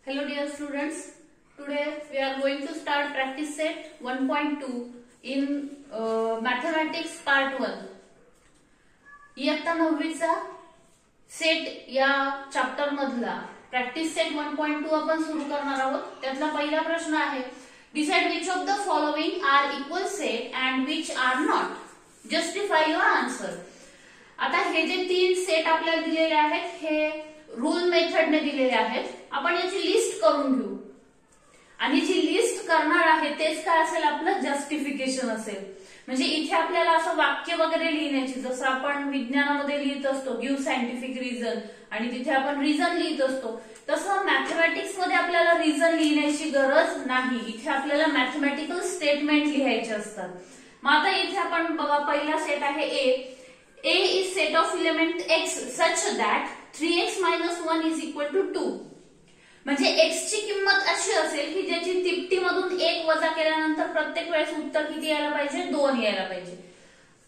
Hello dear students, today we are going to start practice set 1.2 in mathematics part 1. इयत्ता 9वीचा set या chapter मधला practice set 1.2 आपण सुरू करणार आहोत. त्यातला पहिला प्रश्न आहे, decide which of the following are equal set and which are not. Justify your answer. आता हे जे तीन सेट आपल्याला दिलेले आहेत हे रूल मेथडने दिलेले आहेत. आपण याची लिस्ट करून घेऊ आणि जी लिस्ट करणार आहे तेच काय असेल, आपलं जस्टिफिकेशन असेल. म्हणजे इथे आपल्याला असं वाक्य वगैरे लिहिण्याची, जसं आपण विज्ञानामध्ये लिहित असतो गिव्ह सायंटिफिक रिझन आणि तिथे आपण रिझन लिहित असतो, तसं मॅथमॅटिक्स मध्ये आपल्याला रिझन लिहिण्याची गरज नाही. इथे आपल्याला मॅथमॅटिकल स्टेटमेंट लिहायचे असतात. मग आता इथे आपण बघा, पहिला सेट आहे A is set of element x such that 3x minus 1 is equal to 2. म्हणजे x ची किंमत अशी असेल की ज्याची तिप्पटीमधून 1 वजा केल्यानंतर प्रत्येक वेळेस उत्तर किती यायला पाहिजे, 2 यायला पाहिजे.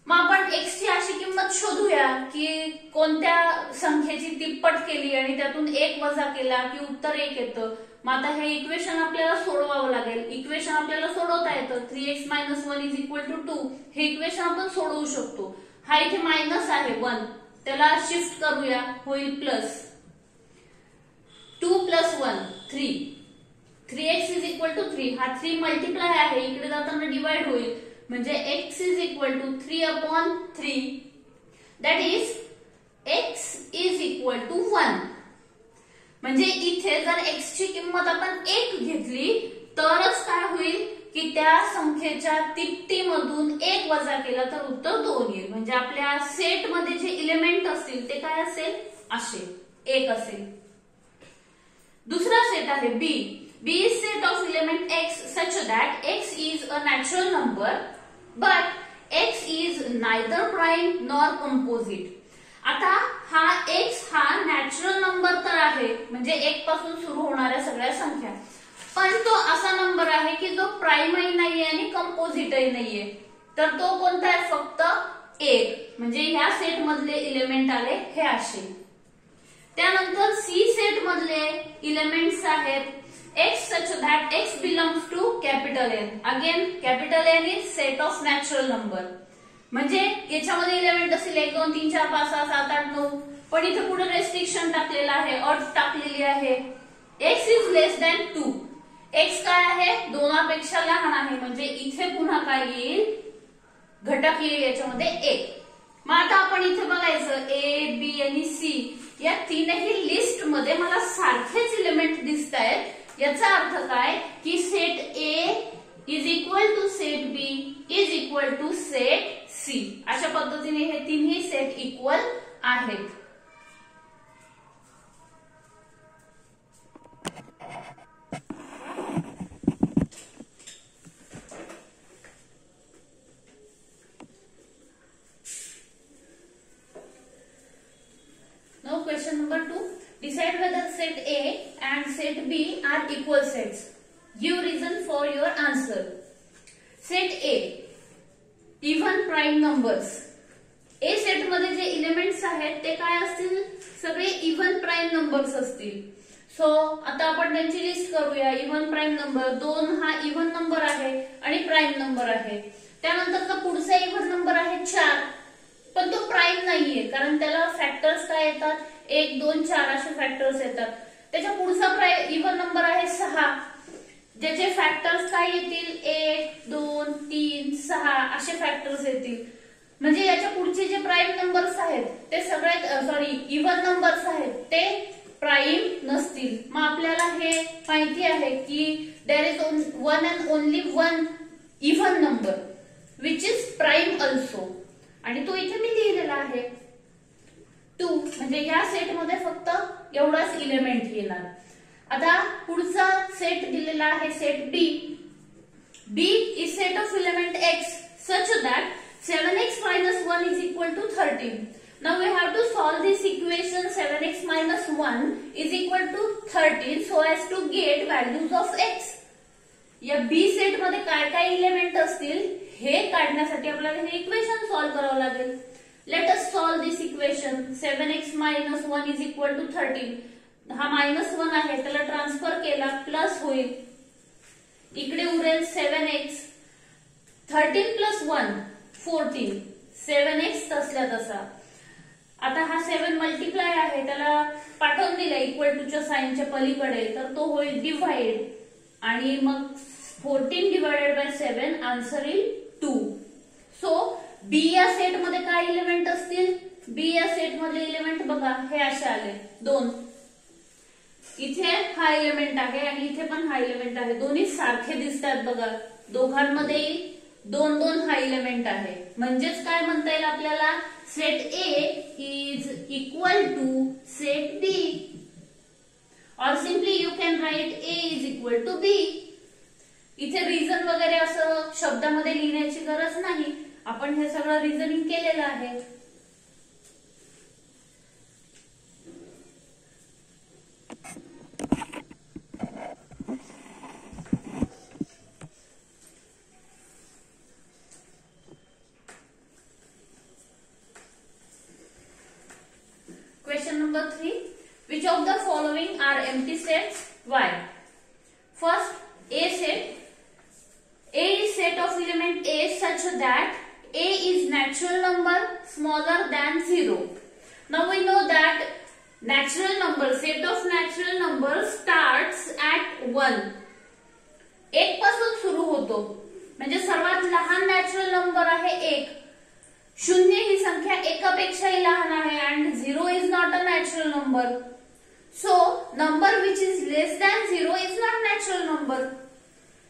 मग आपण x ची अशी किंमत शोधूया की कोणत्या संख्येची तिप्पट केली आणि त्यातून 1 वजा केला की उत्तर 1 येतं. मग आता हे इक्वेशन आपल्याला सोडवावं लागेल. इक्वेशन आपल्याला सोडवता येतं. 3x minus 1 is equal to 2 हे इक्वेशन आपण सोडवू शकतो. हा इथे मायनस आहे 1, त्याला शिफ्ट करूया, होईल plus. 2 plus 1 3. 3x is equal to 3. हा 3 मल्टिप्लाय आहे, इकडे जाताना डिवाइड होईल. म्हणजे x is equal to 3/3. That is x is equal to 1. म्हणजे इथे जर x ची किंमत आपण 1 घेतली तरच काय होईल की त्या संख्येच्या तिप्पटीमधून 1 वजा केला तर उत्तर 2 येईल. म्हणजे आपल्या सेट मध्ये जे एलिमेंट असतील ते काय असेल, असे 1 असेल. दुसरा सेट आहे B. B is set of element x such that x is a natural number but x is neither prime nor composite. आता हा x हा नॅचरल नंबर तर आहे, म्हणजे 1 पासून सुरू होणाऱ्या सगळ्या संख्या, पण तो असा नंबर आहे की जो प्राइमही नाहीये आणि कंपोजिटही नाहीये. तर तो कोणता आहे, फक्त 1. म्हणजे ह्या सेट मधले इलेमेंट आले हे असे. त्यानंतर C सेट मधले इलेमेंट्स आहेत x such that x belongs to capital N. Again capital N is set of natural number. म्हणजे याच्यामध्ये इलेमेंट असतील 1 2 3 4 5 6 7 8 9, पण इथे पुढे रेस्ट्रिक्शन टाकलेला आहे, अट टाकलेली आहे. x is less than 2. x काय आहे, 2 पेक्षा लहान आहे. म्हणजे इथे पुन्हा काय येईल, घटक येईल याच्यामध्ये 1. मग आता आपण इथे बघायचं A, B आणि C या तीनही लिस्ट मध्ये मला सारखेच इलेमेंट दिसत आहेत. याचा अर्थ काय की set A is equal to set B is equal to set C. अशा पद्धतीने हे तीनही सेट इक्वल आहेत. Now question number 2. Decide whether set A and set B are equal sets. Give reason for your answer. Set A, even prime numbers. A set मध्ये जे elements आहेत ते काय असतील, सगळे इव्हन प्राइम नंबर्स असतील. सो आता आपण त्यांची लिस्ट करूया. इव्हन प्राइम नंबर 2 हा इव्हन नंबर आहे आणि प्राइम नंबर आहे. त्यानंतरचा पुढचा इव्हन नंबर आहे 4, पण तो प्राइम नाहीये कारण त्याला फॅक्टर्स काय येतात, 1 2 4 असे फॅक्टर्स येतात. त्याच्या पुढचा इव्हन नंबर आहे 6, ज्याचे फॅक्टर्स काय येतील, 1 2 3 6 असे फॅक्टर्स येतील. म्हणजे याच्या पुढचे जे प्राइम नंबर्स आहेत ते सगळे इव्हन नंबर्स आहेत ते प्राइम नसतील. मग आपल्याला हे माहिती आहे की there is one and only one even number which is prime also, आणि तो इथे मी लिहिलेला आहे 2. म्हणजे या सेट मध्ये फक्त एवढाच इलेमेंट येणार. आता पुढचा सेट दिलेला आहे set B. B is set of element x such that 7x minus 1 is equal to 13. Now we have to solve this equation 7x minus 1 is equal to 13 so as to get values of x. या B set मध्ये काय काय element असतील हे काढण्यासाठी आपल्याला हे equation solve करावं लागेल. Let us solve this equation. 7x minus 1 is equal to 13. हा -1 आहे, त्याला ट्रान्सफर केला केला प्लस होईल, इकडे उरेल 7x, 13 प्लस 1 14, 7x तसल्या तसा. आता हा 7 मल्टिप्लाय आहे त्याला पाठवून दिला इक्वल टूच्या साइनच्या पलीकडे, तर तो होईल डिवाइड आणि मग 14 डिवाइडेड बाय 7 आन्सर येईल 2. सो बी या सेट मध्ये काय एलिमेंट असतील, बी या सेट मधले एलिमेंट बघा हे असे आले 2. इथे हा एलिमेंट आहे आणि इथे पण हा एलिमेंट आहे, दोन्ही सारखे दिसतात बघा, दोघांमध्ये 2 2 हा एलिमेंट आहे. म्हणजेच काय म्हणता येईल आपल्याला, set A is equal to set B, और simply you can write A is equal to B. इथे रिझन वगैरे असं शब्दामध्ये लिहिण्याची गरज नाही, आपण हे सगळं रिझनिंग केलेलं आहे. Question number 3. Which of the following are empty sets? Why? First, A set. A is set of element A such that A is natural number smaller than 0. Now we know that natural number, set of natural numbers starts at 1. 1 पासून सुरू होतो, म्हणजे सर्वात लहान natural number आहे 1. 0 ही संख्या एकापेक्षाही लहान आहे and 0 is not a natural number. So number which is less than 0 is not natural number.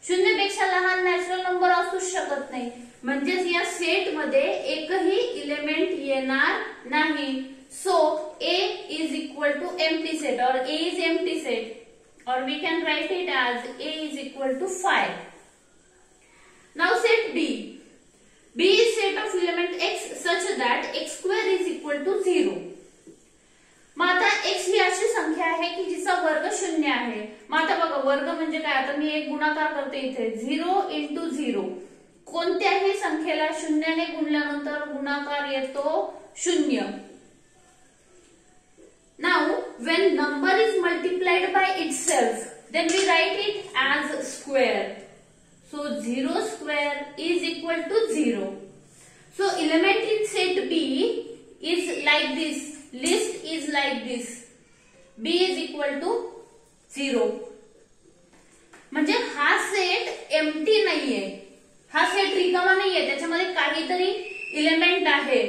0 पेक्षा लहान नॅचरल नंबर असू शकत नाही, म्हणजेच या सेट मध्ये एकही एलिमेंट येणार नाही. So A is equal to empty set or A is empty set or we can write it as A is equal to 5. Now set B. B is set of element x such that x square is equal to 0. मग आता x ही अशी संख्या आहे की जिचा वर्ग 0 आहे. मग आता बघा वर्ग म्हणजे काय, आता मी एक गुणाकार करते इथे 0 into 0. कोणत्याही संख्येला 0 ने गुणल्यानंतर गुणाकार येतो 0. Now when number is multiplied by itself then we write it as square. So 0 square is equal to 0. So element in set B is like this. List is like this. B is equal to 0. म्हणजे हा set empty नाहीये, हा set रिकामा नाहीये, त्याच्यामध्ये काहीतरी element आहे.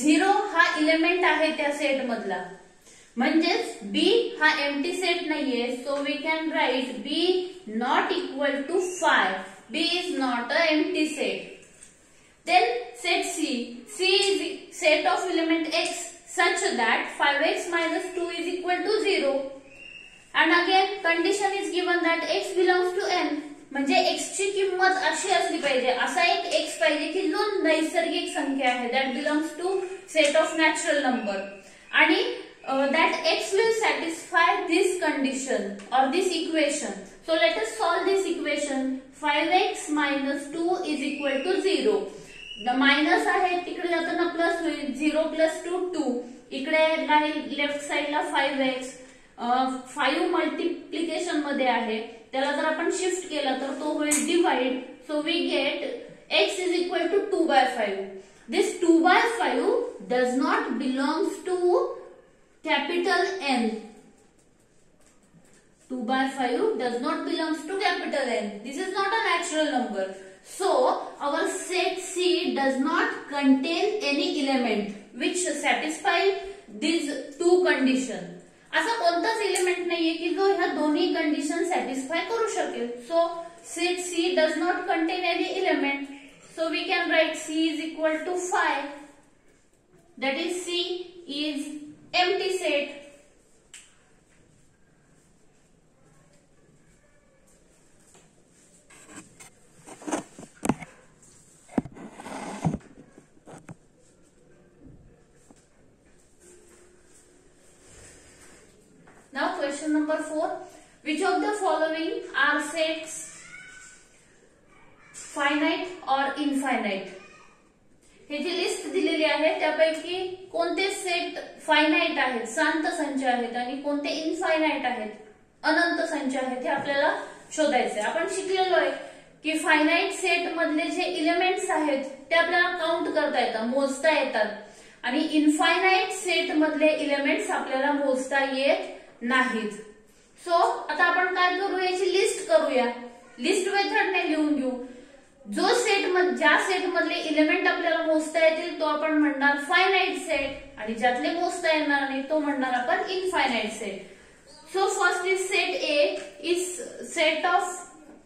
0 हा इलेमेंट आहे त्या सेट मधला, म्हणजेच B हा एम्प्टी सेट नाहीये. So we can write B not equal to 5. B is not a empty set. Then set C. C is set of element x such that 5x minus 2 is equal to 0. And again condition is given that x belongs to n. म्हणजे x ची किंमत अशी असली पाहिजे, असा एक x पाहिजे की जो नैसर्गिक संख्या आहे, that belongs to set of natural number, आणि that x will satisfy this condition or this equation. So let us solve this equation. 5x minus 2 is equal to 0. Minus आहे तिकडे जाताना प्लस होईल, 0 प्लस 2 2, इकडे राहील लेफ्ट साइडला 5x. 5 multiplication मध्ये आहे, त्याला जर आपण शिफ्ट केला तर तो होईल divide. So we get x is equal to 2/5. This 2/5 does not belongs to capital N. 2/5 does not belongs to capital N. This is not a natural number. So our set C does not contain any element which satisfy these two condition. असा कोणताच element नाहीये की जो ह्या दोन्ही condition satisfy करू शकेल. So set C does not contain any element. So we can write C is equal to 5. That is C is empty set. Now question number 4. Which of the following are sets finite or infinite? हे जी list दिलेली आहे त्यापैकी कोणते set finite आहेत, शांत संच आहेत, आणि कोणते इनफायनाइट आहेत, अनंत संच आहेत हे आपल्याला शोधायचे. आपण शिकलेलो आहे की फायनाईट सेट मधले जे इलेमेंट्स आहेत ते आपल्याला काउंट करता येतात, मोजता येतात, आणि इनफायनाईट सेट मधले इलेमेंट्स आपल्याला मोजता येत नाहीत. सो आता आपण काय करू, याची लिस्ट करूया. लिस्ट मेथडने लिहून घेऊ. जो ज्या सेट मधले इलेमेंट आपल्याला मोजता येतील तो आपण म्हणणार फायनाईट सेट, आणि ज्यातले मोजता येणार नाही तो म्हणणार आपण infinite set. So first is set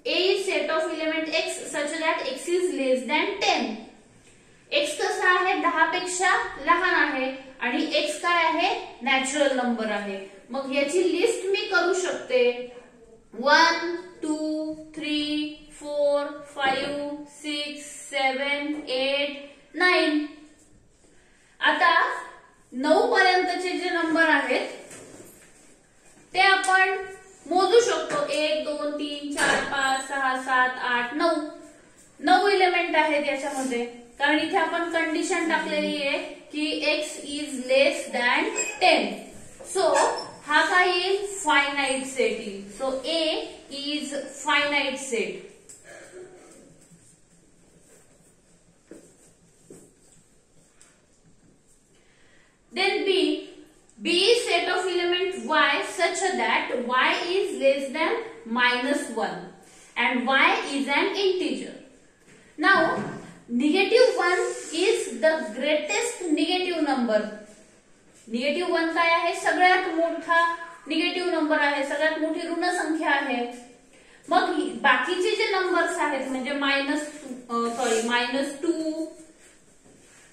A is set of element x such that x is less than 10. x कसा आहे, 10 पेक्षा लहान आहे, आणि x काय आहे, नॅचरल नंबर आहे. मग याची लिस्ट मी करू शकते. 1 2 3 4 5 6 7 8 9. आता 9 पर्यंतचे जे नंबर आहेत ते आपण मोजू शकतो. 1 2 3 4 5 6 7 8 9. 9 इलेमेंट आहेत याच्यामध्ये, कारण इथे आपण कंडिशन टाकलेली आहे की x is less than 10. So हा काय येईल, फायनाईट सेट येईल. So A is finite set. Then B is set of element y such that y is less than -1 and y is an integer. Now -1 is the greatest negative number. -1 काय आहे, सगळ्यात मोठा negative number आहे, सगळ्यात मोठी ऋण संख्या आहे. मग बाकीचे जे नंबर्स आहेत म्हणजे -2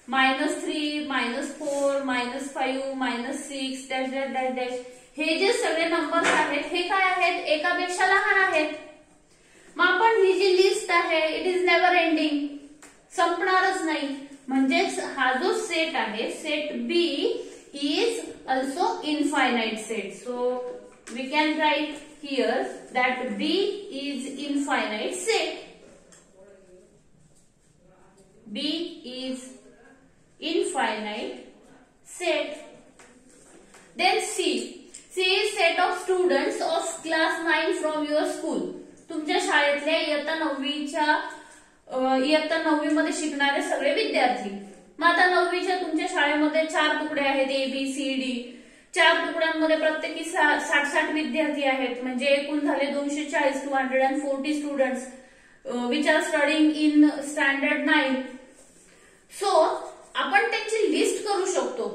-3 -4 -5 -6 डॅश डॅश डॅश डॅश, हे जे सगळे नंबर्स आहेत हे काय आहेत, एकापेक्षा लहान आहेत. मग आपण ही जी लिस्ट आहे इट इज नेव्हर एंडिंग, संपणारच नाही. म्हणजेच हा जो सेट आहे, set B is also infinite set. So we can write here that B is infinite set. B is infinite set. Then C is set of students of class 9 from your school. तुमच्या शाळेतल्या इयत्ता 9वी मध्ये शिकणारे सगळे विद्यार्थी. मग आता 9वीच्या तुमच्या शाळेमध्ये 4 तुकडे आहेत, ABCD. 4 तुकड्यांमध्ये प्रत्येकी 60 विद्यार्थी आहेत, म्हणजे एकूण झाले 240, 240 students which are studying in standard 9. So आपण त्यांची लिस्ट करू शकतो.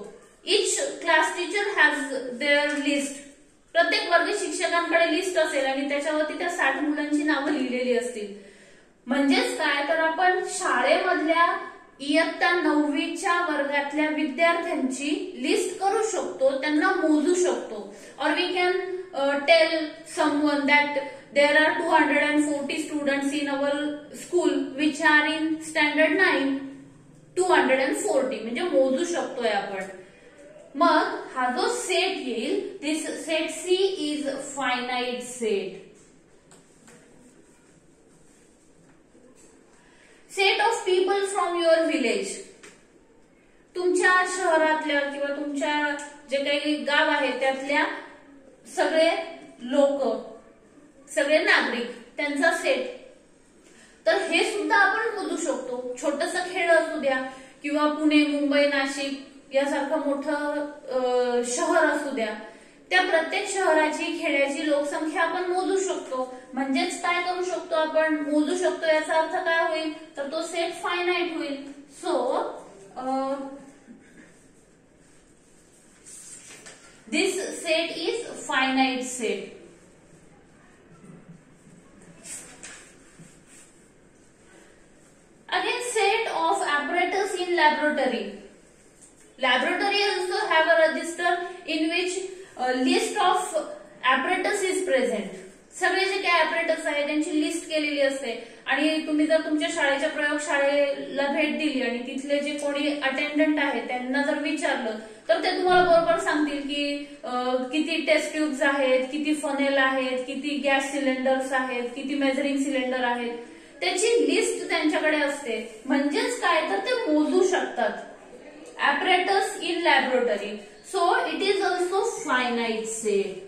Each class teacher has their list. प्रत्येक वर्ग शिक्षकांकडे लिस्ट असेल आणि त्याच्यावरती त्या 60 मुलांची नावं लिहिलेली असतील. म्हणजेच काय, तर आपण शाळेमधल्या इयत्ता 9वीच्या वर्गातल्या विद्यार्थ्यांची लिस्ट करू शकतो, त्यांना मोजू शकतो. और we can tell someone that there are 240 students in our school which are in standard 9. 240 म्हणजे मोजू शकतोय आपण. मग हा जो सेट येईल, this set C is finite set. Set of people from your village. तुमच्या शहरातल्या किंवा तुमच्या जे काही गाव आहे त्यातल्या सगळे लोक, सगळे नागरिक, त्यांचा सेट. तर हे सुद्धा आपण मोजू शकतो. छोटंसं खेड असू द्या किंवा पुणे, मुंबई, नाशिक यासारखं मोठं शहर असू द्या, त्या प्रत्येक शहराची, खेड्याची लोकसंख्या आपण मोजू शकतो. म्हणजेच काय करू शकतो, आपण मोजू शकतो. याचा अर्थ काय होईल, तर तो सेट फायनाईट होईल. So this set is finite set. Again, set of apparatus in laboratory. Laboratory also have a register in which a list of apparatus is present. सगळे जे काही apparatus आहे त्यांची लिस्ट केलेली असते. आणि तुम्ही जर तुमच्या शाळेच्या प्रयोगशाळेला भेट दिली आणि तिथले जे कोणी अटेंडंट आहेत त्यांना जर विचारलं तर ते तुम्हाला बरोबर सांगतील की किती टेस्ट ट्यूब्स आहेत, किती फनेल आहेत, किती गॅस सिलेंडर्स आहेत, किती मेजरिंग सिलेंडर आहेत. त्याची लिस्ट त्यांच्याकडे असते. म्हणजेच काय, तर ते मोजू शकतात. apparatus in laboratory. So it is also finite set.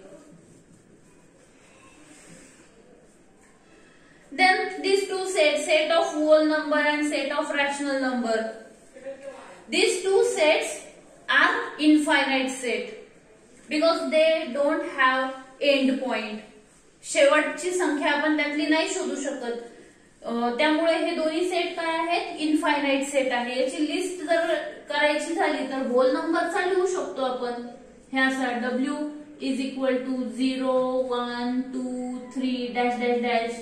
set of whole number and set of rational number. These two sets are infinite set because they don't have end point. शेवटची संख्या आपण त्यातली नाही शोधू शकत, त्यामुळे हे दोन्ही सेट काय आहेत, इनफायनाइट सेट आहे. याची लिस्ट जर करायची झाली तर होल नंबरचा लिहू शकतो आपण हे असा W is equal to 0 1 2 3 dash dash dash.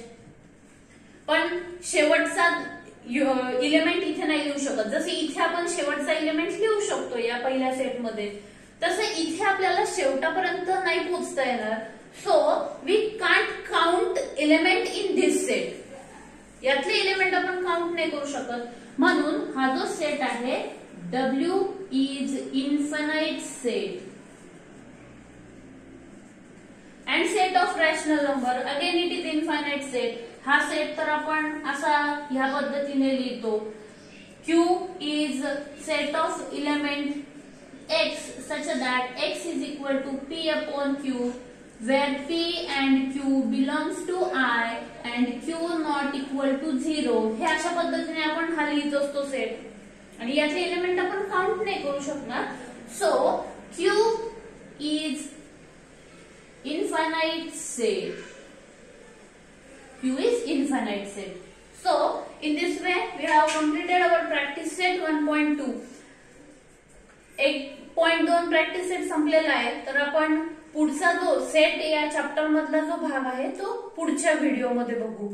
पण शेवटचा इलेमेंट इथे नाही लिहू शकत. जसे इथे आपण शेवटचा इलेमेंट लिहू शकतो या पहिल्या सेटमध्ये, तसं इथे आपल्याला शेवटापर्यंत नाही पोहोचता येणार. So we can't count element in this set. यातले एलिमेंट आपण काउंट नाही करू शकत. म्हणून हा जो सेट आहे W is infinite set. And set of rational number again it is infinite set. हा सेट तर आपण असा ह्या पद्धतीने लिहितो, Q is set of element X such that X is equal to P upon Q, where P and Q belongs to I and Q not equal to 0. हे अशा पद्धतीने आपण हा लिहित असतो सेट, आणि याचे एलिमेंट आपण काउंट नाही करू शकणार. So Q is infinite set. Q is infinite set. So in this way we have completed our practice set 1.2. 1.2 practice set संपलेला आहे. तर आपण पुढचा जो सेट या चॅप्टर मधला जो भाग आहे तो पुढच्या व्हिडिओमध्ये बघू.